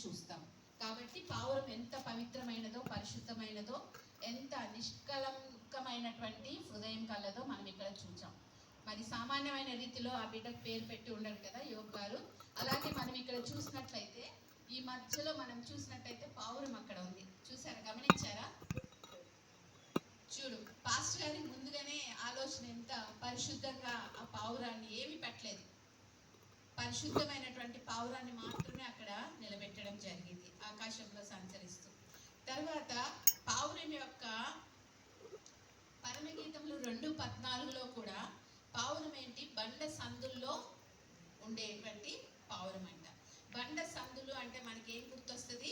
చూస్తాం. కాబట్టి పావురం ఎంత పవిత్రమైనదో, పరిశుద్ధమైనదో, ఎంత నిష్కలంకమైనటువంటి హృదయం కలదో మనం ఇక్కడ చూసాం. మరి సామాన్యమైన రీతిలో ఆ బిడ్డకు పేరు పెట్టి ఉండరు కదా యోబు గారు. అలాగే మనం ఇక్కడ చూసినట్లయితే, ఈ మధ్యలో మనం చూసినట్లయితే పావురం అక్కడ ఉంది. చూసారా, గమనించారా? చూడు, పాస్టర్ గారికి ముందుగానే ఆలోచన, ఎంత పరిశుద్ధంగా ఆ పావురాన్ని ఏమి పెట్టలేదు, పరిశుద్ధమైనటువంటి పావురాన్ని మాత్రమే అక్కడ నిలబెట్టడం జరిగింది, ఆకాశంలో సంచరిస్తూ. తర్వాత పావురం యొక్క పరమగీతంలో 2:14 కూడా పావురం ఏంటి, బండ సందుల్లో ఉండేటువంటి పావురం అంట. బండ సందులు అంటే మనకి ఏం గుర్తొస్తుంది?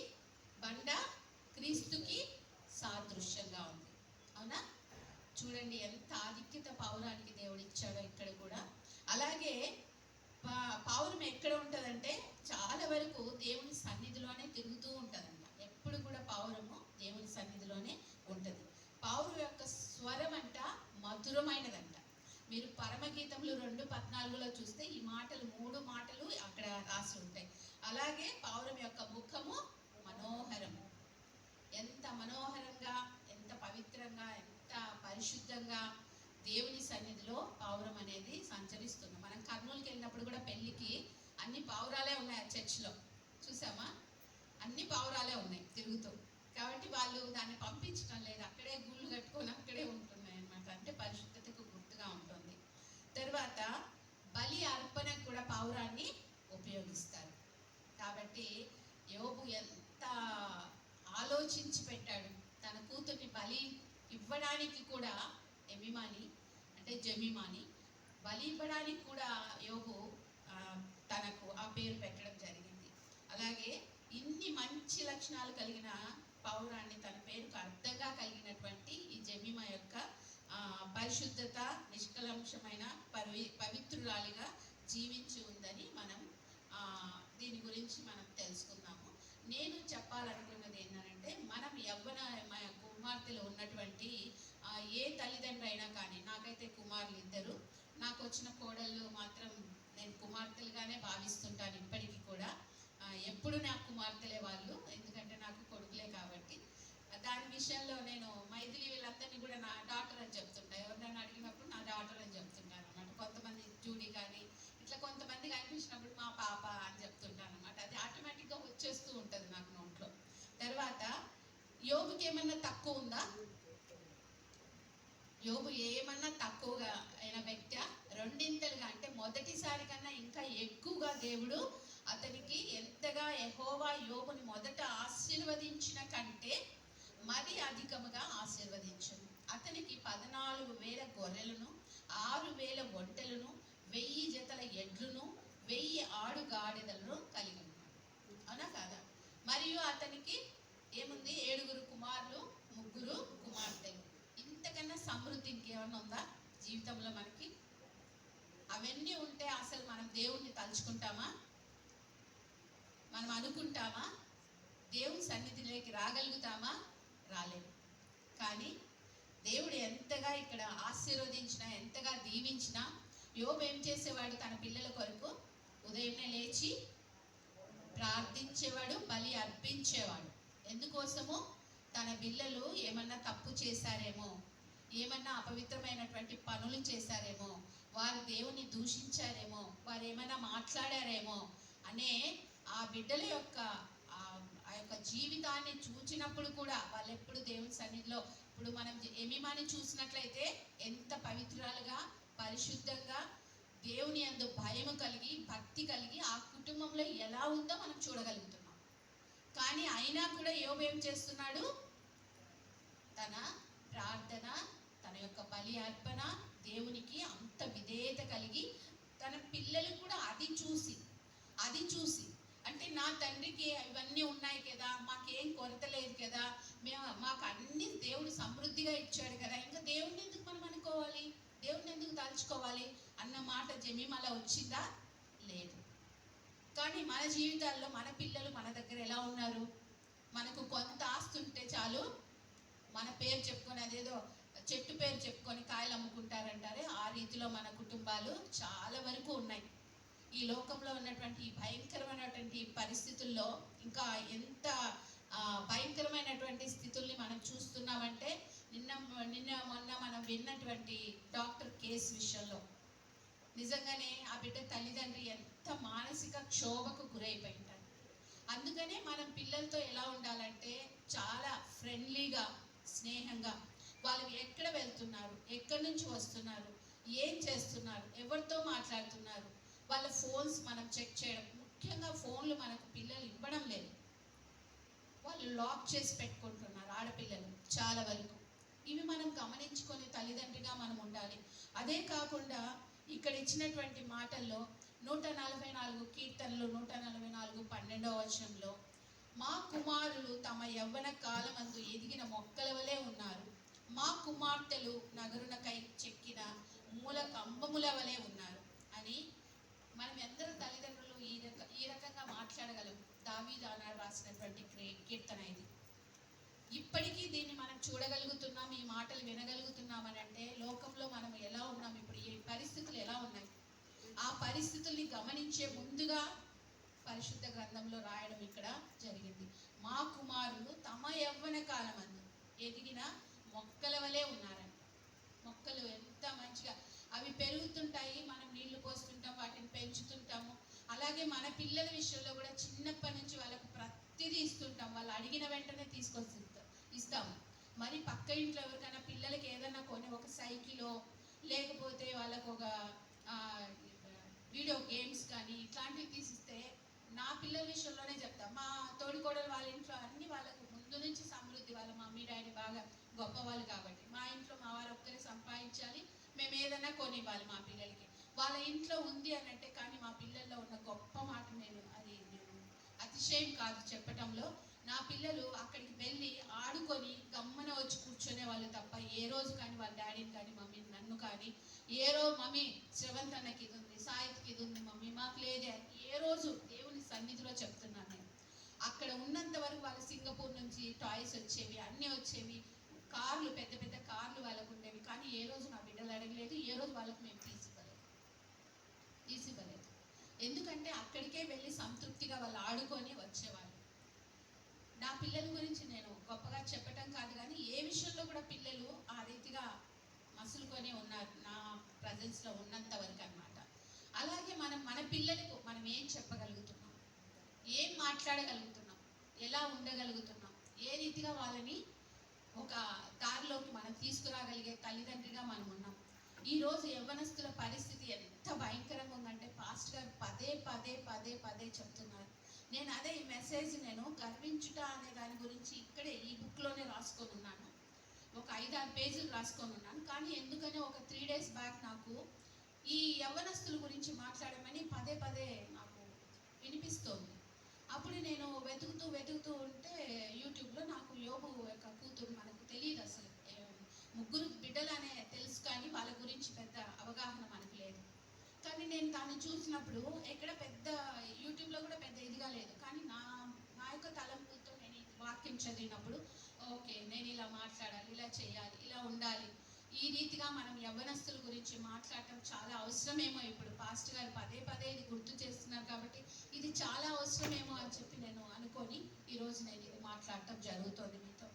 బండ క్రీస్తుకి సాదృశ్యంగా ఉంది, అవునా? చూడండి ఎంత ఆధిక్యత పావురానికి దేవుడు ఇచ్చాడో ఇక్కడ కూడా. అలాగే పావురం ఎక్కడ ఉంటుందంటే చాలా వరకు దేవుని సన్నిధిలోనే తిరుగుతూ ఉంటుందంట. ఎప్పుడు కూడా పావురము దేవుని సన్నిధిలోనే ఉంటుంది. పావురం యొక్క స్వరం అంట మధురమైనదంట. మీరు పరమగీతంలో 2:14 చూస్తే ఈ మాటలు, 3 మాటలు అక్కడ రాసి ఉంటాయి. అలాగే పావురం యొక్క ముఖము మనోహరము. ఎంత మనోహరంగా, ఎంత పవిత్రంగా, ఎంత పరిశుద్ధంగా దేవుని సన్నిధిలో పావురం అనేది సంచరిస్తుంది. మనం కర్నూలుకి వెళ్ళినప్పుడు కూడా పెళ్ళికి అన్ని పావురాలే ఉన్నాయి చర్చిలో, చూసామా? అన్ని పావురాలే ఉన్నాయి తిరుగుతూ. కాబట్టి వాళ్ళు దాన్ని పంపించడం లేదు, అక్కడే గుళ్ళు కట్టుకొని అక్కడే ఉంటున్నాయి అన్నమాట. అంటే పరిశుద్ధతకు గుర్తుగా ఉంటుంది. తర్వాత బలి అర్పణకు కూడా పావురాన్ని ఉపయోగిస్తారు. కాబట్టి యోబు ఎంత ఆలోచించి పెట్టాడు. తన కూతుర్ని బలి ఇవ్వడానికి కూడా, జమీమాని బలి ఇవ్వడానికి కూడా యోబు తనకు ఆ పేరు పెట్టడం జరిగింది. అలాగే ఇన్ని మంచి లక్షణాలు కలిగిన పావురాన్ని తన పేరుకు అర్థంగా కలిగినటువంటి ఈ జమీమా యొక్క పరిశుద్ధత, నిష్కలంశమైన పవిత్రురాలిగా జీవించి ఉందని మనం దీని గురించి మనం తెలుసుకుందాము. నేను చెప్పాలనుకున్నది ఏంటంటే, మనం యవ్వన కుమార్తెలు ఉన్నటువంటి ఏ తల్లిదండ్రులు అయినా కానీ, నాకైతే కుమారులు 2, నాకు వచ్చిన కోడళ్ళు మాత్రం నేను కుమార్తెలుగానే భావిస్తుంటాను ఇప్పటికీ కూడా. ఎప్పుడు నాకు కుమార్తెలే వాళ్ళు, ఎందుకంటే నాకు కొడుకులే కాబట్టి. దాని విషయంలో నేను మైథిలి వీళ్ళందరినీ కూడా నా డాటర్ అని చెప్తుంటాను. ఎవరినైనా అడిగినప్పుడు నా డాటర్ అని చెప్తుంటాను అనమాట. కొంతమంది జూడీ కానీ ఇట్లా కొంతమంది కనిపించినప్పుడు మా పాప అని చెప్తుంటాను అనమాట. అది ఆటోమేటిక్గా వచ్చేస్తూ ఉంటుంది నాకు నోట్లో. తర్వాత యోబుకి ఏమన్నా తక్కువ ఉందా? యోబు ఏమన్నా తక్కువగా అయిన వ్యక్తి? 2 అంటే మొదటిసారి కన్నా ఇంకా ఎక్కువగా దేవుడు అతనికి ఎంతగా యెహోవా యోబుని మొదట ఆశీర్వదించిన కంటే మరి అధికముగా ఆశీర్వదించను. అతనికి 14,000 గొర్రెలను, 6,000 ఒంటెలను, 1000 జతల ఎడ్లను, 1000 ఆడుగాడిదలను కలిగి ఉన్నాడు, అవునా కాదా? మరియు అతనికి ఏముంది? 7 కుమారులు, 3 కుమార్తెలు. ఇంతకన్నా సమృద్ధి ఇంకేమన్నా ఉందా జీవితంలో మనకి? అవన్నీ ఉంటే అసలు మనం దేవుణ్ణి తలుచుకుంటామా? మనం అనుకుంటామా? దేవుని సన్నిధిలోకి రాగలుగుతామా? రాలేము. కానీ దేవుడు ఎంతగా ఇక్కడ ఆశీర్వదించినా, ఎంతగా దీవించినా, యోబు ఏం చేసేవాడు? తన పిల్లల కొరకు ఉదయమే లేచి ప్రార్థించేవాడు, బలి అర్పించేవాడు. ఎందుకోసము? తన పిల్లలు ఏమన్నా తప్పు చేశారేమో, ఏమన్నా అపవిత్రమైనటువంటి పనులు చేశారేమో, వారు దేవుని దూషించారేమో, వారు ఏమైనా మాట్లాడారేమో అనే ఆ బిడ్డల యొక్క ఆ యొక్క జీవితాన్ని చూచినప్పుడు కూడా వాళ్ళు ఎప్పుడు దేవుని సన్నిధిలో, ఇప్పుడు మనం ఎమీమాని చూసినట్లయితే ఎంత పవిత్రాలుగా, పరిశుద్ధంగా, దేవుని యందు భయము కలిగి, భక్తి కలిగి ఆ కుటుంబంలో ఎలా ఉందో మనం చూడగలుగుతున్నాం. కానీ అయినా కూడా యోబు ఏం చేస్తున్నాడు? తన ప్రార్థన, తన యొక్క బలి అర్పణ దేవునికి అంత విధేయత కలిగి, తన పిల్లలు కూడా అది చూసి అంటే నా తండ్రికి ఇవన్నీ ఉన్నాయి కదా, మాకేం కొరత లేదు కదా, మాకు అన్ని దేవుడు సమృద్ధిగా ఇచ్చాడు కదా, ఇంకా దేవుడిని ఎందుకు మనం అనుకోవాలి, దేవుడిని ఎందుకు తలుచుకోవాలి అన్న మాట జమీమాలో వచ్చిందా? లేదు. కానీ మన జీవితాల్లో మన పిల్లలు మన దగ్గర ఎలా ఉన్నారు? మనకు కొంత ఆస్తి ఉంటే చాలు, మన పేరు చెప్పుకొని, అదేదో చెట్టు పేరు చెప్పుకొని కాయలు అమ్ముకుంటారంటారే, ఆ రీతిలో మన కుటుంబాలు చాలా వరకు ఉన్నాయి. ఈ లోకంలో ఉన్నటువంటి ఈ భయంకరమైనటువంటి పరిస్థితుల్లో ఇంకా ఎంత భయంకరమైనటువంటి స్థితుల్ని మనం చూస్తున్నామంటే నిన్న మొన్న మనం విన్నటువంటి డాక్టర్ కేసు విషయంలో నిజంగానే ఆ బిడ్డ తల్లిదండ్రి ఎంత మానసిక క్షోభకు గురైపోయింటారు. అందుకనే మనం పిల్లలతో ఎలా ఉండాలంటే చాలా ఫ్రెండ్లీగా, స్నేహంగా, వాళ్ళు ఎక్కడ వెళ్తున్నారు, ఎక్కడి నుంచి వస్తున్నారు, ఏం చేస్తున్నారు, ఎవరితో మాట్లాడుతున్నారు, వాళ్ళ ఫోన్స్ మనం చెక్ చేయడం. ముఖ్యంగా ఫోన్లు మనకు పిల్లలు ఇవ్వడం లేదు, వాళ్ళు లాక్ చేసి పెట్టుకుంటున్నారు ఆడపిల్లలు చాలా వరకు. ఇవి మనం గమనించుకొని తల్లిదండ్రిగా మనం ఉండాలి. అదే కాకుండా ఇక్కడ ఇచ్చినటువంటి మాటల్లో 144 కీర్తనలు 144:12 వచనంలో మా కుమారులు తమ యవ్వన కాలమందు ఎదిగిన మొక్కల వలె ఉన్నారు, మా కుమార్తెలు నగరునకై చెక్కిన మూల కంబముల వలె ఉన్నారు అని మనం ఎందరో తల్లిదండ్రులు ఈ రకంగా మాట్లాడగలం. దావీదు రాసినటువంటి కీర్తన ఇది. ఇప్పటికీ దీన్ని మనం చూడగలుగుతున్నాం, ఈ మాటలు వినగలుగుతున్నాం అని అంటే లోకంలో మనం ఎలా ఉన్నాం, ఇప్పుడు ఈ పరిస్థితులు ఎలా ఉన్నాయి, ఆ పరిస్థితుల్ని గమనించే ముందుగా పరిశుద్ధ గ్రంథంలో రాయడం ఇక్కడ జరిగింది. మా కుమారులు తమ యవ్వన కాలమందు ఎదిగిన మొక్కల వలె ఉన్నారంట. మొక్కలు ఎంత మంచిగా అవి పెరుగుతుంటాయి, మనం నీళ్లు పోస్తుంటాం, వాటిని పెంచుతుంటాము. అలాగే మన పిల్లల విషయంలో కూడా చిన్నప్పటి నుంచి వాళ్ళకు ప్రతిదీ ఇస్తుంటాం, వాళ్ళు అడిగిన వెంటనే తీసుకొచ్చి ఇస్తాము. మరి పక్క ఇంట్లో ఎవరికైనా పిల్లలకి ఏదైనా కొని ఒక సైకిలో లేకపోతే వాళ్ళకు ఒక వీడియో గేమ్స్ కానీ ఇట్లాంటివి తీసిస్తే నా పిల్లల విషయంలోనే చెప్తా, మా తోడికోడలు వాళ్ళ ఇంట్లో అన్ని వాళ్ళకు ముందు నుంచి సమృద్ధి, వాళ్ళ మమ్మీ డాడీ బాగా గొప్పవాళ్ళు కాబట్టి మా ఇంట్లో మా వారు ఒక్కరే సంపాదించాలి, మేము ఏదైనా కొనివ్వాలి మా పిల్లలకి. వాళ్ళ ఇంట్లో ఉంది అని అంటే కానీ మా పిల్లల్లో ఉన్న గొప్ప మాట నేను అతిశయం కాదు చెప్పటంలో. నా పిల్లలు అక్కడికి వెళ్ళి ఆడుకొని గమ్మన వచ్చి కూర్చునే వాళ్ళు తప్ప ఏ రోజు కానీ వాళ్ళ డాడీని కానీ మమ్మీని నన్ను కానీ ఏ రోజు మమ్మీ శ్రవంత్ అన్నకి ఇది ఉంది, సాయికి ఇది ఉంది మమ్మీ మాకు లేదే ఏ రోజు దేవుని సన్నిధిలో చెప్తున్నాను నేను. అక్కడ ఉన్నంత వరకు వాళ్ళ సింగపూర్ నుంచి టాయ్స్ వచ్చేవి, అన్నీ వచ్చేవి, కార్లు పెద్ద పెద్ద కార్లు వాళ్ళకు ఉండేవి. కానీ ఏ రోజు నా బిడ్డలు అడగలేదు, ఏ రోజు వాళ్ళకు మేము తీసివ్వలేదు. ఎందుకంటే అక్కడికే వెళ్ళి సంతృప్తిగా వాళ్ళు ఆడుకొని వచ్చేవాళ్ళు. నా పిల్లల గురించి నేను గొప్పగా చెప్పటం కాదు కానీ ఏ విషయంలో కూడా పిల్లలు ఆ రీతిగా మసులుకొని ఉన్నారు నా ప్రజెన్స్లో ఉన్నంత వరకు అన్నమాట. అలాగే మన పిల్లలకు మనం ఏం చెప్పగలుగుతున్నాం, ఏం మాట్లాడగలుగుతున్నాం, ఎలా ఉండగలుగుతున్నాం, ఏ రీతిగా వాళ్ళని ఒక దారిలోకి మనం తీసుకురాగలిగే తల్లిదండ్రిగా మనం ఉన్నాం. ఈరోజు యవ్వనస్తుల పరిస్థితి ఎంత భయంకరంగా ఉందంటే పాస్టర్ గారు పదే పదే పదే పదే చెప్తున్నారు. నేను అదే ఈ మెసేజ్ నేను గర్వించుట అనే దాని గురించి ఇక్కడే ఈ బుక్లోనే రాసుకొని ఉన్నాను, ఒక 5-6 పేజీలు రాసుకొని ఉన్నాను. కానీ ఎందుకనే ఒక 3 days బ్యాక్ నాకు ఈ యవ్వనస్తుల గురించి మాట్లాడమని పదే పదే నాకు వినిపిస్తోంది. అప్పుడు నేను వెతుకుతూ ఉంటే యూట్యూబ్లో నాకు యోబు యొక్క కూతురు, మనకు తెలియదు అసలు 3 బిడ్డలనే తెలుసు కానీ వాళ్ళ గురించి పెద్ద అవగాహన మనకు లేదు. కానీ నేను దాన్ని చూసినప్పుడు ఎక్కడ పెద్ద యూట్యూబ్లో కూడా పెద్ద ఇదిగా లేదు. కానీ నా యొక్క తలంపులతో నేను ఈ వాక్యం చదివినప్పుడు ఓకే నేను ఇలా మాట్లాడాలి, ఇలా చేయాలి, ఇలా ఉండాలి, ఈ రీతిగా మనం యవ్వనస్తుల గురించి మాట్లాడటం చాలా అవసరమేమో. ఇప్పుడు పాస్టర్ గారు పదే పదే ఇది గుర్తు చేస్తున్నారు కాబట్టి ఇది చాలా అవసరమేమో అని చెప్పి నేను అనుకొని ఈరోజు నేను ఇది మాట్లాడటం జరుగుతుంది మీతో.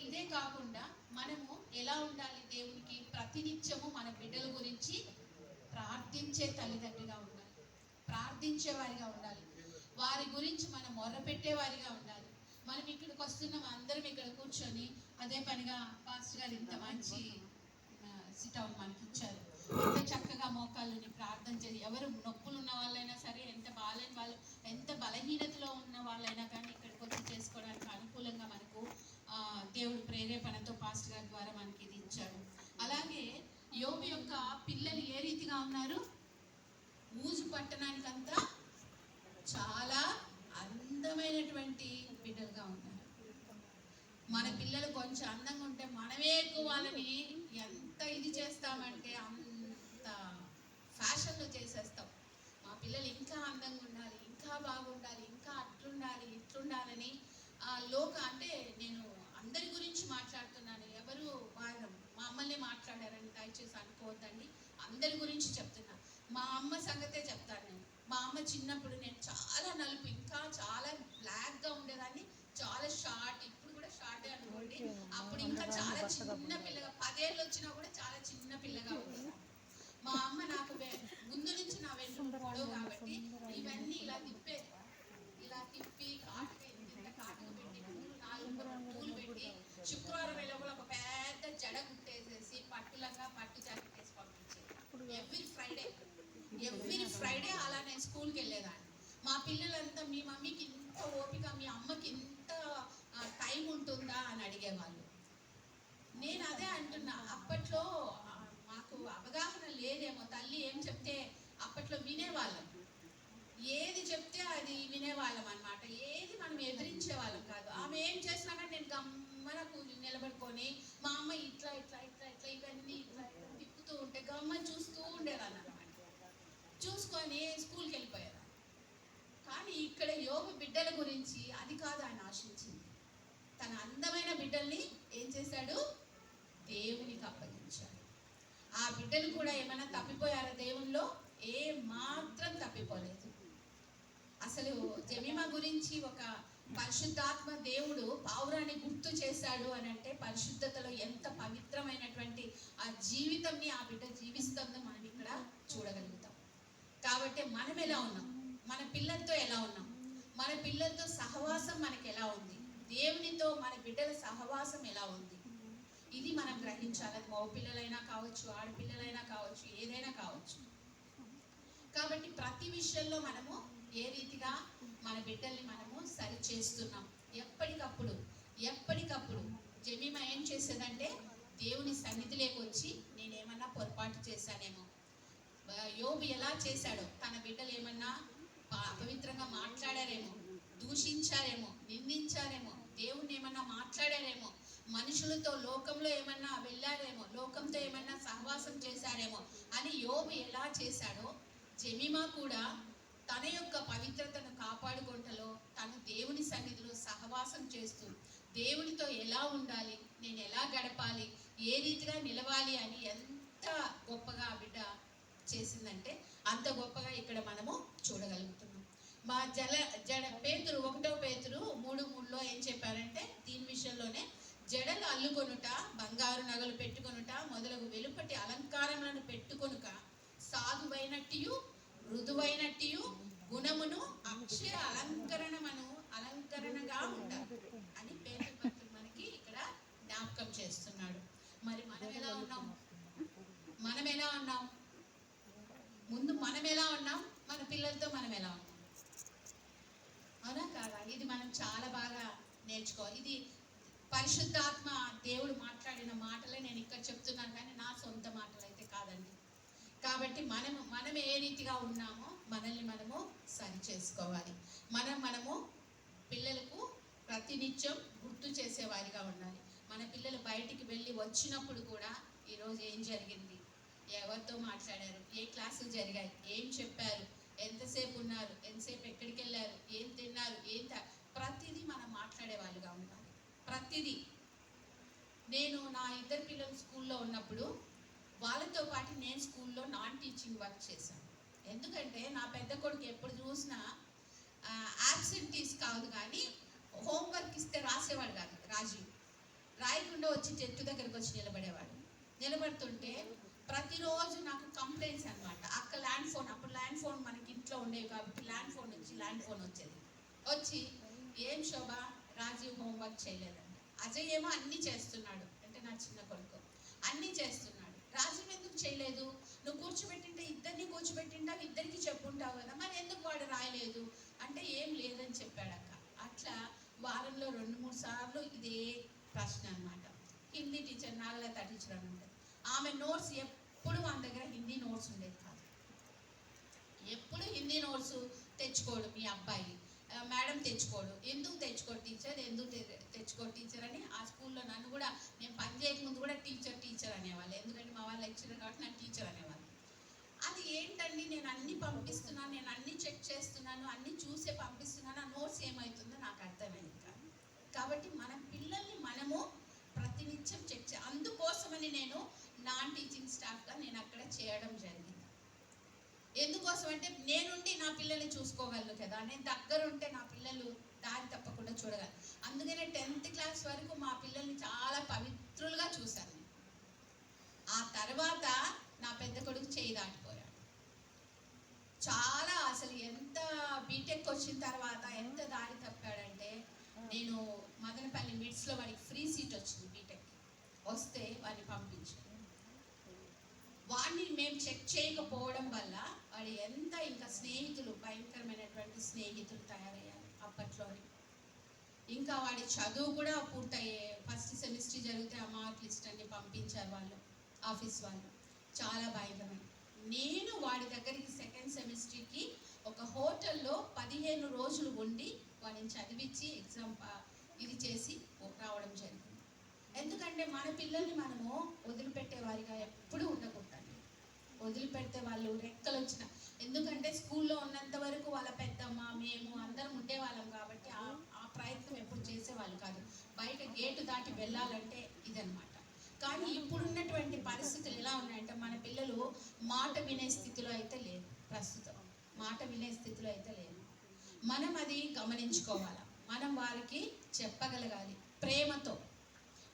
ఇదే కాకుండా మనము ఎలా ఉండాలి, దేవునికి ప్రతినిత్యము మన బిడ్డల గురించి ప్రార్థించే తల్లిదండ్రిగా ఉండాలి, ప్రార్థించే వారిగా ఉండాలి, వారి గురించి మనం మొరపెట్టే వారిగా ఉండాలి. మనం ఇక్కడికి వస్తున్నాం, అందరం ఇక్కడ కూర్చొని అదే పనిగా పాస్టర్ గారు ఇంత మంచి సిట్అవుట్ మనకి ఇచ్చారు, ఎంత చక్కగా మోకాళ్ళని ప్రార్థన చేసి, ఎవరు నొప్పులు ఉన్న వాళ్ళైనా సరే, ఎంత బాలేని వాళ్ళు, ఎంత బలహీనతలో ఉన్న వాళ్ళైనా కానీ ఇక్కడికి వచ్చి చేసుకోవడానికి అనుకూలంగా మనకు దేవుడు ప్రేరేపణతో పాస్టర్ గారి ద్వారా మనకి ఇది ఇచ్చాడు. అలాగే యోబు యొక్క పిల్లలు ఏ రీతిగా ఉన్నారు, ఊజు పట్టణానికంతా చాలా అందమైనటువంటి బిడ్డలుగా ఉన్నారు. మన పిల్లలు కొంచెం అందంగా ఉంటే మనమే ఎక్కువ వాళ్ళని ఎంత ఇది చేస్తామంటే అంత ఫ్యాషన్లో చేసేస్తాం. మా పిల్లలు ఇంకా అందంగా ఉండాలి, ఇంకా బాగుండాలి, ఇంకా అట్లుండాలి ఇట్లుండాలని అంటే నేను అందరి గురించి మాట్లాడుతున్నాను, ఎవరు మా అమ్మల్ని మాట్లాడారని దయచేసి అనుకోవద్దండి, అందరి గురించి చెప్తున్నా. మా అమ్మ సంగతే చెప్తాను నేను. చిన్నప్పుడు నేను చాలా నలుపు, ఇంకా చాలా బ్లాక్గా ఉండేదాన్ని, చాలా షార్ట్, ఇప్పుడు కూడా షార్టే అనుకోండి. అప్పుడు ఇంకా చాలా చిన్న పిల్లగా, 10 ఏళ్ళు వచ్చినా కూడా చాలా చిన్న పిల్లగా ఉండేదాన్ని. మా అమ్మ నాకు ముందు నుంచి నా వెంట్రుక పొడవు కాబట్టి ఇవన్నీ ఇలా తిప్పేది, ఇలా తిప్పి కాటుక ఇంత కాటుక పెట్టి పూలు పెట్టి శుక్రవారం వేళ కూడా ఒక పెద్ద జడ కుట్టేసేసి పట్టులంగా పట్టు జాకెట్ వేసి పంపించేది. ఎవ్రీ ఫ్రైడే అలా నేను స్కూల్కి వెళ్ళేదాన్ని. మా పిల్లలంతా మీ మమ్మీకి ఇంత ఓపిక, మీ అమ్మకి ఇంత టైం ఉంటుందా అని అడిగేవాళ్ళు. నేను అదే అంటున్నా, అప్పట్లో మాకు అవగాహన లేదేమో, తల్లి ఏం చెప్తే అప్పట్లో వినేవాళ్ళం, ఏది చెప్తే అది వినేవాళ్ళం అనమాట. ఏది మనం ఎదిరించే వాళ్ళం కాదు. ఆమె ఏం చేసినా కానీ నేను గమ్మన నిలబడుకొని, మా అమ్మ ఇట్లా ఇట్లా ఇట్లా ఇట్లా ఇవన్నీ ఇట్లా తిప్పుతూ ఉంటే గమ్మని చూస్తూ ఉండేదాన్ని అనమాట. చూసుకొని స్కూల్కి వెళ్ళిపోయేదాన్ని. కానీ ఇక్కడ యోబు బిడ్డల గురించి అది కాదు ఆయన ఆశించింది. తన అందమైన బిడ్డల్ని ఏం చేశాడు? దేవునికి అప్పగించాడు. ఆ బిడ్డలు కూడా ఏమైనా తప్పిపోయారా దేవుల్లో? ఏ మాత్రం తప్పిపోలేదు. అసలు జమీమా గురించి ఒక పరిశుద్ధాత్మ దేవుడు పావురాన్ని గుర్తు చేశాడు అని అంటే పరిశుద్ధతలో ఎంత పవిత్రమైనటువంటి ఆ జీవితంని ఆ బిడ్డ జీవిస్తుందో మనం ఇక్కడ చూడగలుగుతాం. కాబట్టి మనం ఎలా ఉన్నాం, మన పిల్లలతో ఎలా ఉన్నాం, మన పిల్లలతో సహవాసం మనకి ఎలా ఉంది, దేవునితో మన బిడ్డల సహవాసం ఎలా ఉంది, ఇది మనం గ్రహించాలి. మగ పిల్లలైనా కావచ్చు, ఆడపిల్లలైనా కావచ్చు, ఏదైనా కావచ్చు. కాబట్టి ప్రతి విషయంలో మనము ఏ రీతిగా మన బిడ్డల్ని మనము సరి చేస్తున్నాం. ఎప్పటికప్పుడు జమీమా ఏం చేసేదంటే దేవుని సన్నిధిలోకి వచ్చి నేనేమన్నా పొరపాటు చేశానేమో, యోబు ఎలా చేశాడో, తన బిడ్డలు ఏమన్నా అపవిత్రంగా మాట్లాడారేమో, దూషించారేమో, నిందించారేమో, దేవుణ్ణి ఏమన్నా మాట్లాడారేమో, మనుషులతో లోకంలో ఏమన్నా వెళ్ళారేమో, లోకంతో ఏమన్నా సహవాసం చేశారేమో అని యోబు ఎలా చేశాడో జమీమా కూడా తన యొక్క పవిత్రతను కాపాడుకుంటలో తను దేవుని సన్నిధిలో సహవాసం చేస్తూ దేవునితో ఎలా ఉండాలి, నేను ఎలా గడపాలి, ఏ రీతిగా నిలవాలి అని ఎంత గొప్పగా బిడ్డ చేసిందంటే అంత గొప్పగా ఇక్కడ మనము చూడగలుగుతున్నాం. మా పేతురు 1 పేతురు 3:3 ఏం చెప్పారంటే దీని విషయంలోనే, జడలు అల్లుకొనుట, బంగారు నగలు పెట్టుకొనుట మొదలగు వెలుపటి అలంకారములను పెట్టుకొనుక సాధువైనట్టు మృదువైనట్టు గుణమును అక్షయ అలంకరణగా ఉండాలి అని పేతురు భక్తుడు మనకి ఇక్కడ జ్ఞాపకం చేస్తున్నాడు. మరి మనం ఎలా ఉన్నాం? ముందు మనం ఎలా ఉన్నాం, మన పిల్లలతో మనం ఎలా ఉన్నాం? అవునా కాదా? ఇది మనం చాలా బాగా నేర్చుకోవాలి. ఇది పరిశుద్ధాత్మ దేవుడు మాట్లాడిన మాటలే నేను ఇక్కడ చెప్తున్నాను, కానీ నా సొంత మాటలు అయితే కాదండి. కాబట్టి మనం ఏ రీతిగా ఉన్నామో మనల్ని మనము సరి చేసుకోవాలి. మనము పిల్లలకు ప్రతినిత్యం గుర్తు చేసేవారిగా ఉండాలి. మన పిల్లలు బయటికి వెళ్ళి వచ్చినప్పుడు కూడా ఈరోజు ఏం జరిగింది, ఎవరితో మాట్లాడారు, ఏ క్లాసులు జరిగాయి, ఏం చెప్పారు, ఎంతసేపు ఉన్నారు, ఎంతసేపు ఎక్కడికి వెళ్ళారు, ఏం తిన్నారు, ప్రతిదీ మనం మాట్లాడే వాళ్ళుగా ఉండాలి. ప్రతిదీ. నేను నా 2 పిల్లలు స్కూల్లో ఉన్నప్పుడు వాళ్ళతో పాటు నేను స్కూల్లో నాన్ టీచింగ్ వర్క్ చేశాను. ఎందుకంటే నా పెద్ద కొడుకు ఎప్పుడు చూసినా యాబ్సెంటీస్ కాదు, కానీ హోంవర్క్ ఇస్తే రాసేవాడు కాదు. రాయకుండా వచ్చి చెట్టు దగ్గరకు వచ్చి నిలబడుతుంటే ప్రతిరోజు నాకు కంప్లైంట్స్ అనమాట. అక్క ల్యాండ్ ఫోన్, అప్పుడు ల్యాండ్ ఫోన్ మనకి ఇంట్లో ఉండేవి కాబట్టి ల్యాండ్ ఫోన్ వచ్చి ఏం శోభ, రాజీవ్ హోంవర్క్ చేయలేదండి. అజయ్ ఏమో అన్నీ చేస్తున్నాడు, అంటే నా చిన్న కొడుకు అన్నీ చేస్తున్నాడు. రాజీవ్ ఎందుకు చేయలేదు? నువ్వు కూర్చోబెట్టింటే ఇద్దరికి చెప్పుంటావు కదా, మరి ఎందుకు వాడు రాయలేదు అంటే ఏం లేదని చెప్పాడక్క. అట్లా వారంలో 2-3 సార్లు ఇదే ప్రశ్న అనమాట. హిందీ టీచర్ నాగలత టీచర్ అని ఉంటుంది. ఆమె నోట్స్ ఎప్పుడు మన దగ్గర హిందీ నోట్స్ ఉండేది కాదు. ఎప్పుడు హిందీ నోట్స్ తెచ్చుకోడు మీ అబ్బాయి, మేడం తెచ్చుకోడు. ఎందుకు తెచ్చుకోడు టీచర్ అని ఆ స్కూల్లో నన్ను కూడా, నేను పని చేయకముందు కూడా టీచర్ అనేవాళ్ళు. ఎందుకంటే మా వాళ్ళ లెక్చరర్ కాబట్టి నాకు టీచర్ అనేవాళ్ళు. అది ఏంటండి, నేను అన్ని పంపిస్తున్నాను, నేను అన్ని చెక్ చేస్తున్నాను, అన్ని చూసే పంపిస్తున్నాను, ఆ నోట్స్ ఏమవుతుందో నాకు అర్థమైంది కాదు. కాబట్టి మన పిల్లల్ని మనము ప్రతినిత్యం చెక్ అందుకోసమని నేను నాన్ టీచింగ్ స్టాఫ్గా నేను అక్కడ చేయడం జరిగింది. ఎందుకోసం అంటే నేనుండి నా పిల్లల్ని చూసుకోగలను కదా, నేను దగ్గరుంటే నా పిల్లలు దారి తప్పకుండా చూడగలను. అందుకనే 10th క్లాస్ వరకు మా పిల్లల్ని చాలా పవిత్రులుగా చూశాను. ఆ తర్వాత నా పెద్ద కొడుకు చేయి దాటిపోయాడు. చాలా అసలు ఎంత బీటెక్ వచ్చిన తర్వాత ఎంత దారి తప్పాడంటే, నేను మదనపల్లి మిడ్స్లో వాడికి ఫ్రీ సీట్ వచ్చింది బీటెక్ వస్తే వాడిని పంపించాను. వాడిని మేము చెక్ చేయకపోవడం వల్ల వాడు ఎంత ఇంకా స్నేహితులు భయంకరమైనటువంటి స్నేహితులు తయారయ్యారు అప్పట్లోనే. ఇంకా వాడి చదువు కూడా పూర్తయ్యే ఫస్ట్ సెమిస్టర్ జరిగితే ఆ మార్క్ లిస్ట్ అన్ని పంపించారు వాళ్ళు, ఆఫీస్ వాళ్ళు. చాలా భయంకరమైన. నేను వాడి దగ్గరికి సెకండ్ సెమిస్టర్కి ఒక హోటల్లో 15 రోజులు ఉండి వాడిని చదివించి ఎగ్జామ్ ఇది చేసి రావడం జరిగింది. ఎందుకంటే మన పిల్లల్ని మనము వదిలిపెట్టే వారిగా ఎప్పుడూ ఉండకూడదండి. వదిలిపెడితే వాళ్ళు రెక్కలు వచ్చిన, ఎందుకంటే స్కూల్లో ఉన్నంత వరకు వాళ్ళ పెద్దమ్మ మేము అందరం ఉండేవాళ్ళం కాబట్టి ఆ ప్రయత్నం ఎప్పుడు చేసేవాళ్ళు కాదు. బయట గేటు దాటి వెళ్ళాలంటే ఇదనమాట. కానీ ఇప్పుడున్నటువంటి పరిస్థితులు ఎలా ఉన్నాయంటే మన పిల్లలు మాట వినే స్థితిలో అయితే లేదు. ప్రస్తుతం మాట వినే స్థితిలో అయితే లేదు. మనం అది గమనించుకోవాలి. మనం వారికి చెప్పగలగాలి ప్రేమతో,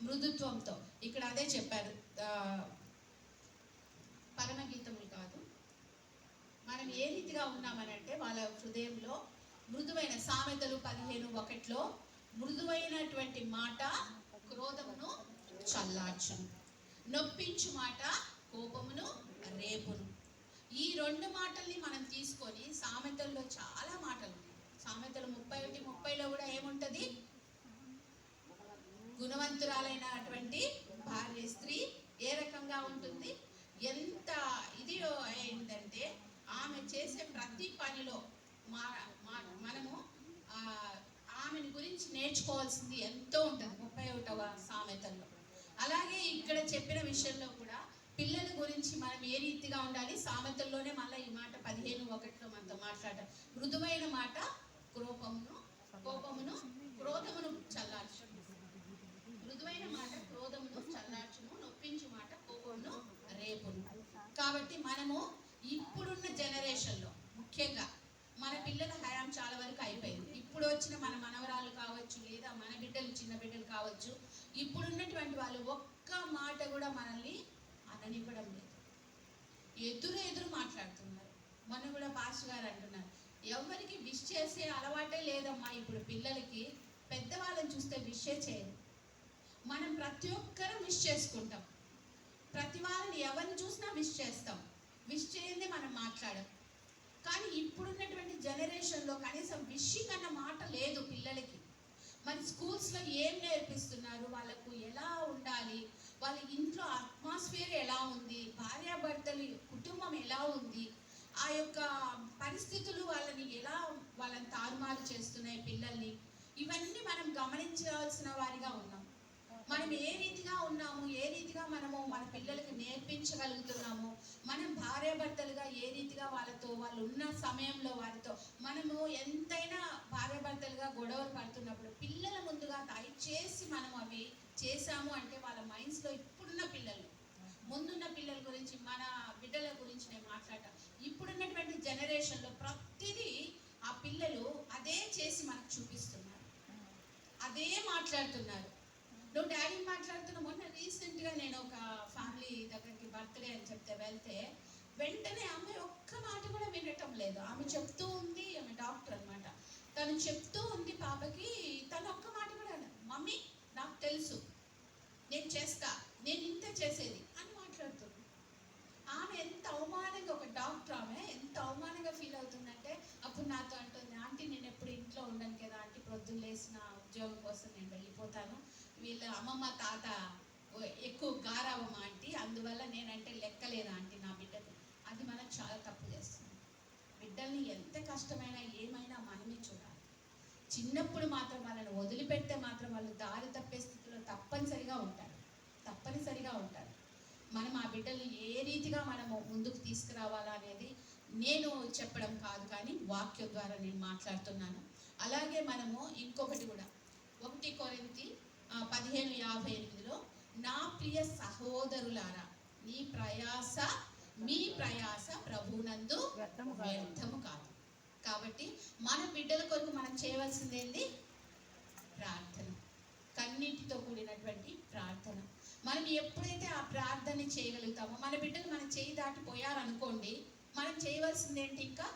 మృదుత్వంతో. ఇక్కడ అదే చెప్పారు, పరమగీతములు కాదు, మనం ఏ రీతిగా ఉన్నామనంటే వాళ్ళ హృదయంలో మృదువైన, సామెతలు 15:1 మృదువైనటువంటి మాట క్రోధమును చల్లార్చును, నొప్పించు మాట కోపమును రేపును. ఈ 2 మాటల్ని మనం తీసుకొని, సామెతల్లో చాలా మాటలు ఉన్నాయి. సామెతలు 31:30 కూడా ఏముంటది? గుణవంతురాలైనటువంటి భార్య స్త్రీ ఏ రకంగా ఉంటుంది, ఎంత ఇది ఏంటంటే ఆమె చేసే ప్రతి పనిలో మనము ఆమెను గురించి నేర్చుకోవాల్సింది ఎంతో ఉంటుంది 31వ సామెతల్లో. అలాగే ఇక్కడ చెప్పిన విషయంలో కూడా పిల్లల గురించి మనం ఏ రీతిగా ఉండాలి, సామెతల్లోనే మళ్ళీ ఈ మాట 15:1 మనతో మాట్లాడారు. మృదువైన మాట కోపమును క్రోధమును చల్లార్చును. మృదువైన మాట క్రోధమును చల్లార్చును, నొప్పించు మాట కోపమును రేపును. కాబట్టి మనము ఇప్పుడున్న జనరేషన్లో ముఖ్యంగా మన పిల్లల హయాం చాలా వరకు అయిపోయింది. ఇప్పుడు వచ్చిన మన మనవరాలు కావచ్చు, లేదా మన బిడ్డలు, చిన్న బిడ్డలు కావచ్చు, ఇప్పుడున్నటువంటి వాళ్ళు ఒక్క మాట కూడా మనల్ని అననివ్వడం లేదు. ఎదురు మాట్లాడుతున్నారు. మొన్న కూడా పాస్టర్ గారు అంటున్నారు, ఎవరికి విష్ చేసే అలవాటే లేదమ్మా ఇప్పుడు పిల్లలకి. పెద్దవాళ్ళని చూస్తే విషే చేయరు. మనం ప్రతి ఒక్కరూ విష్ చేసుకుంటాం. ప్రతి వాళ్ళని ఎవరిని చూసినా విష్ చేస్తాం. విష్ చేయండి మనం మాట్లాడం. కానీ ఇప్పుడున్నటువంటి జనరేషన్లో కనీసం విషింగ్ అన్న మాట లేదు పిల్లలకి. మరి స్కూల్స్లో ఏం నేర్పిస్తున్నారు, వాళ్ళకు ఎలా ఉండాలి, వాళ్ళ ఇంట్లో అట్మాస్ఫియర్ ఎలా ఉంది, భార్యాభర్తలు కుటుంబం ఎలా ఉంది, ఆ యొక్క పరిస్థితులు వాళ్ళని తారుమారు చేస్తున్నాయి పిల్లల్ని. ఇవన్నీ మనం గమనించాల్సిన వారిగా ఉన్నాం. మనం ఏ రీతిగా ఉన్నాము, ఏ రీతిగా మనము మన పిల్లలకి నేర్పించగలుగుతున్నాము, మనం భార్యాభర్తలుగా ఏ రీతిగా వాళ్ళు ఉన్న సమయంలో వారితో మనము ఎంతైనా భార్యాభర్తలుగా గొడవలు పడుతున్నప్పుడు పిల్లల ముందుగా దయచేసి మనం అవి చేశాము అంటే వాళ్ళ మైండ్స్లో ఇప్పుడున్న పిల్లలు, ముందున్న పిల్లల గురించి, మన బిడ్డల గురించి నేను మాట్లాడతాను. ఇప్పుడున్నటువంటి జనరేషన్లో ప్రతిదీ ఆ పిల్లలు అదే చేసి మనకు చూపిస్తున్నారు, అదే మాట్లాడుతున్నారు. నువ్వు డాడీ మాట్లాడుతున్నా. మొన్న రీసెంట్గా నేను ఒక ఫ్యామిలీ దగ్గరికి బర్త్డే అని చెప్తే వెళ్తే వెంటనే అమ్మాయి ఒక్క మాట కూడా వినటం లేదు. ఆమె చెప్తూ ఉంది, ఆమె డాక్టర్ అనమాట, తను చెప్తూ ఉంది పాపకి, తను ఒక్క మాట కూడా, మమ్మీ నాకు తెలుసు, నేను చేస్తా, నేను ఇంత చేసేది అని మాట్లాడుతుంది. ఆమె ఎంత అవమానంగా, ఒక డాక్టర్ ఆమె ఎంత అవమానంగా ఫీల్ అవుతుందంటే అప్పుడు నాతో అంటుంది, ఆంటీ నేను ఎప్పుడు ఇంట్లో ఉండను కదా ఆంటీ, ప్రొద్దున లేసిన ఉద్యోగం కోసం నేను వెళ్ళిపోతాను, వీళ్ళ అమ్మమ్మ తాత ఎక్కువ గారావం ఆంటీ, అందువల్ల నేనంటే లెక్కలేదు ఆంటీ నా బిడ్డకు. అది మనం చాలా తప్పు చేస్తున్నాం. బిడ్డల్ని ఎంత కష్టమైనా ఏమైనా మనమే చూడాలి. చిన్నప్పుడు మాత్రం వాళ్ళని వదిలిపెడితే మాత్రం వాళ్ళు దారి తప్పే స్థితిలో తప్పనిసరిగా ఉంటారు. మనం ఆ బిడ్డల్ని ఏ రీతిగా మనము ముందుకు తీసుకురావాలా అనేది నేను చెప్పడం కాదు, కానీ వాక్యం ద్వారా నేను మాట్లాడుతున్నాను. అలాగే మనము ఇంకొకటి కూడా 1 కొరింథీ 15:58 నా ప్రియ సహోదరులారా, నీ ప్రయాస మీ ప్రయాస ప్రభువునందు వ్యర్థము కాదు. కాబట్టి మన బిడ్డల కొరకు మనం చేయవలసింది ఏంటి? ప్రార్థన, కన్నీటితో కూడినటువంటి ప్రార్థన. మనం ఎప్పుడైతే ఆ ప్రార్థన చేయగలుగుతామో, మన బిడ్డలు మన చేయి దాటిపోయారనుకోండి, మనం చేయవలసింది ఏంటి? ఇంకా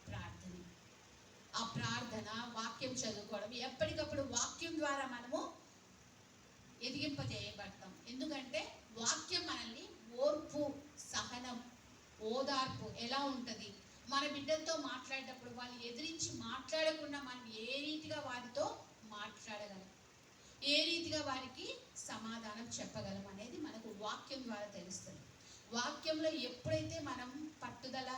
ప్రార్థన. ఆ ప్రార్థన, వాక్యం చదువుకోవడం, ఎప్పటికప్పుడు వాక్యం ద్వారా మనము ఎదిగింపజేయబడతాం. ఎందుకంటే వాక్యం మనల్ని ఓర్పు, సహనం, ఓదార్పు ఎలా ఉంటుంది, మన బిడ్డలతో మాట్లాడేటప్పుడు వాళ్ళు ఎదిరించి మాట్లాడకుండా మనం ఏ రీతిగా వారితో మాట్లాడగలం, ఏ రీతిగా వారికి సమాధానం చెప్పగలం అనేది మనకు వాక్యం ద్వారా తెలుస్తుంది. వాక్యంలో ఎప్పుడైతే మనం పట్టుదల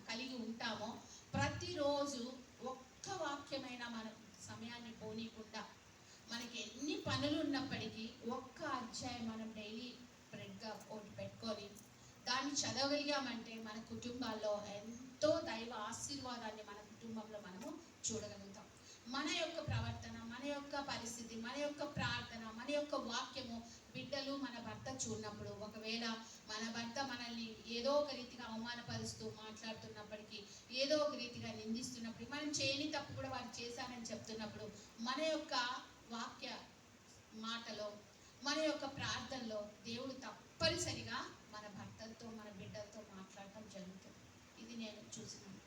కలిగి ఉంటామో, ప్రతిరోజు ఒక్క వాక్యమైనా మన సమయాన్ని పోనీయకుండా, మనకి ఎన్ని పనులు ఉన్నప్పటికీ ఒక్క అధ్యాయం మనం డైలీ బ్రెడ్గా ఒకటి పెట్టుకొని దాన్ని చదవగలిగామంటే మన కుటుంబాల్లో ఎంతో దైవ ఆశీర్వాదాన్ని మన కుటుంబంలో మనము చూడగలుగుతాం. మన యొక్క ప్రవర్తన, మన యొక్క పరిస్థితి, మన యొక్క ప్రార్థన, మన యొక్క వాక్యము బిడ్డలు మన భర్త చూడనప్పుడు, ఒకవేళ మన భర్త మనల్ని ఏదో ఒక రీతిగా అవమానపరుస్తూ మాట్లాడుతున్నప్పటికీ, ఏదో ఒక రీతిగా నిందిస్తున్నప్పుడు, మనం చేయని తప్పు కూడా వారు చేశానని చెప్తున్నప్పుడు, మన యొక్క వాక్య మాటలో, మన యొక్క ప్రార్థనలో దేవుడు తప్పనిసరిగా మన భర్తలతో, మన బిడ్డలతో మాట్లాడటం జరుగుతుంది. ఇది నేను చూసినాను,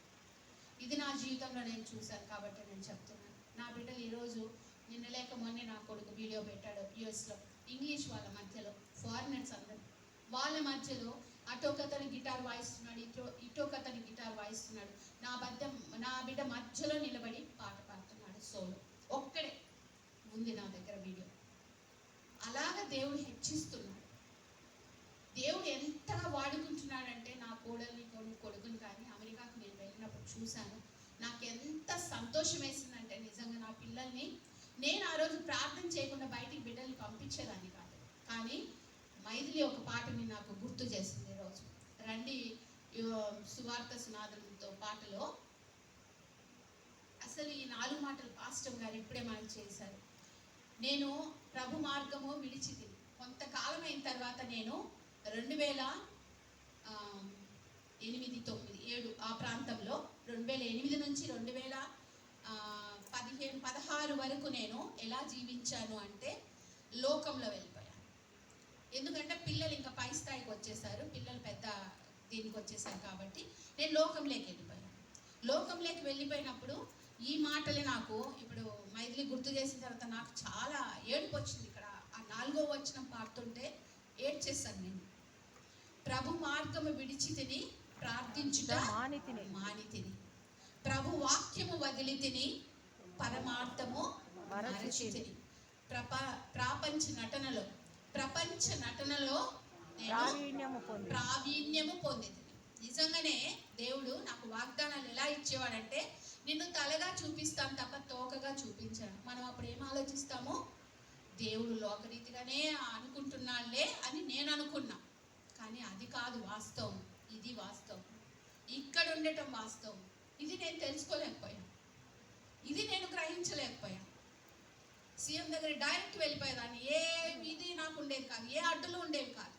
ఇది నా జీవితంలో నేను చూశాను కాబట్టి నేను చెప్తున్నాను. నా బిడ్డలు ఈరోజు నిన్న లేక మొన్నే నా కొడుకు వీడియో పెట్టాడు. యుఎస్లో ఇంగ్లీష్ వాళ్ళ మధ్యలో, ఫారినర్స్ అందరూ వాళ్ళ మధ్యలో అటోకతను గిటార్ వాయిస్తున్నాడు, ఇటోకతను గిటార్ వాయిస్తున్నాడు. నా బిడ్డ మధ్యలో నిలబడి పాట పాడుతున్నాడు, సోలో. ఒక్కడే ఉంది నా దగ్గర వీడియో. అలాగా దేవుడు హెచ్చిస్తున్నాడు. దేవుడు ఎంతగా వాడుకుంటున్నాడంటే, నా కొడుకుని కానీ అమెరికాకు నేను వెళ్ళినప్పుడు చూశాను. నాకు ఎంత సంతోషం వేసిందంటే, నిజంగా నా పిల్లల్ని నేను ఆ రోజు ప్రార్థన చేయకుండా బయటికి బిడ్డల్ని పంపించేదాన్ని కాదు. కానీ మైథిలి ఒక పాటని నాకు గుర్తు చేసింది ఈరోజు. రండి సువార్త సునాదంతో పాటలో అసలు ఈ 4 మాటలు పాస్టర్ గారు ఇప్పుడే మనం చేశారు. నేను ప్రభు మార్గము విడిచితిని. కొంతకాలం అయిన తర్వాత నేను 2008, 9, 7 ఆ ప్రాంతంలో 2008 నుంచి 2015, 16 వరకు నేను ఎలా జీవించాను అంటే లోకంలో వెళ్ళిపోయాను. ఎందుకంటే పిల్లలు ఇంకా పై స్థాయికి వచ్చేసారు, పిల్లలు పెద్ద దీనికి వచ్చేసారు కాబట్టి నేను లోకంలోకి వెళ్ళిపోయాను. లోకంలోకి వెళ్ళిపోయినప్పుడు ఈ మాటలే నాకు ఇప్పుడు మైథిలి గుర్తు చేసిన తర్వాత నాకు చాలా ఏడుపు వచ్చింది. ఇక్కడ ఆ 4వ వచనం పాడుతుంటే ఏడ్చేశాను నేను. ప్రభు మార్గము విడిచితిని, ప్రార్థించుట మానితిని, ప్రభు వాక్యము వదిలితిని, పరమార్థము మరచితిని. ప్రపంచ నటనలో ప్రావీణ్యము పొందితిని. నిజంగానే దేవుడు నాకు వాగ్దానాలు ఎలా ఇచ్చేవాడంటే, నిన్ను తలగా చూపిస్తాను తప్ప తోకగా చూపించాను. మనం అప్పుడు ఏం ఆలోచిస్తామో, దేవుడు లోకరీతిగానే అనుకుంటున్నాళ్లే అని నేను అనుకున్నా. కానీ అది కాదు వాస్తవం, ఇది వాస్తవం. ఇక్కడ ఉండటం వాస్తవం. ఇది నేను తెలుసుకోలేకపోయాను, ఇది నేను గ్రహించలేకపోయాను. సీఎం దగ్గర డైరెక్ట్ వెళ్ళిపోయేదాన్ని. ఏ ఇది నాకు ఉండేది కాదు, ఏ అడ్డులు ఉండేవి కాదు.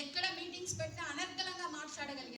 ఎక్కడ మీటింగ్స్ పెట్టినా అనర్గళంగా మాట్లాడగలిగే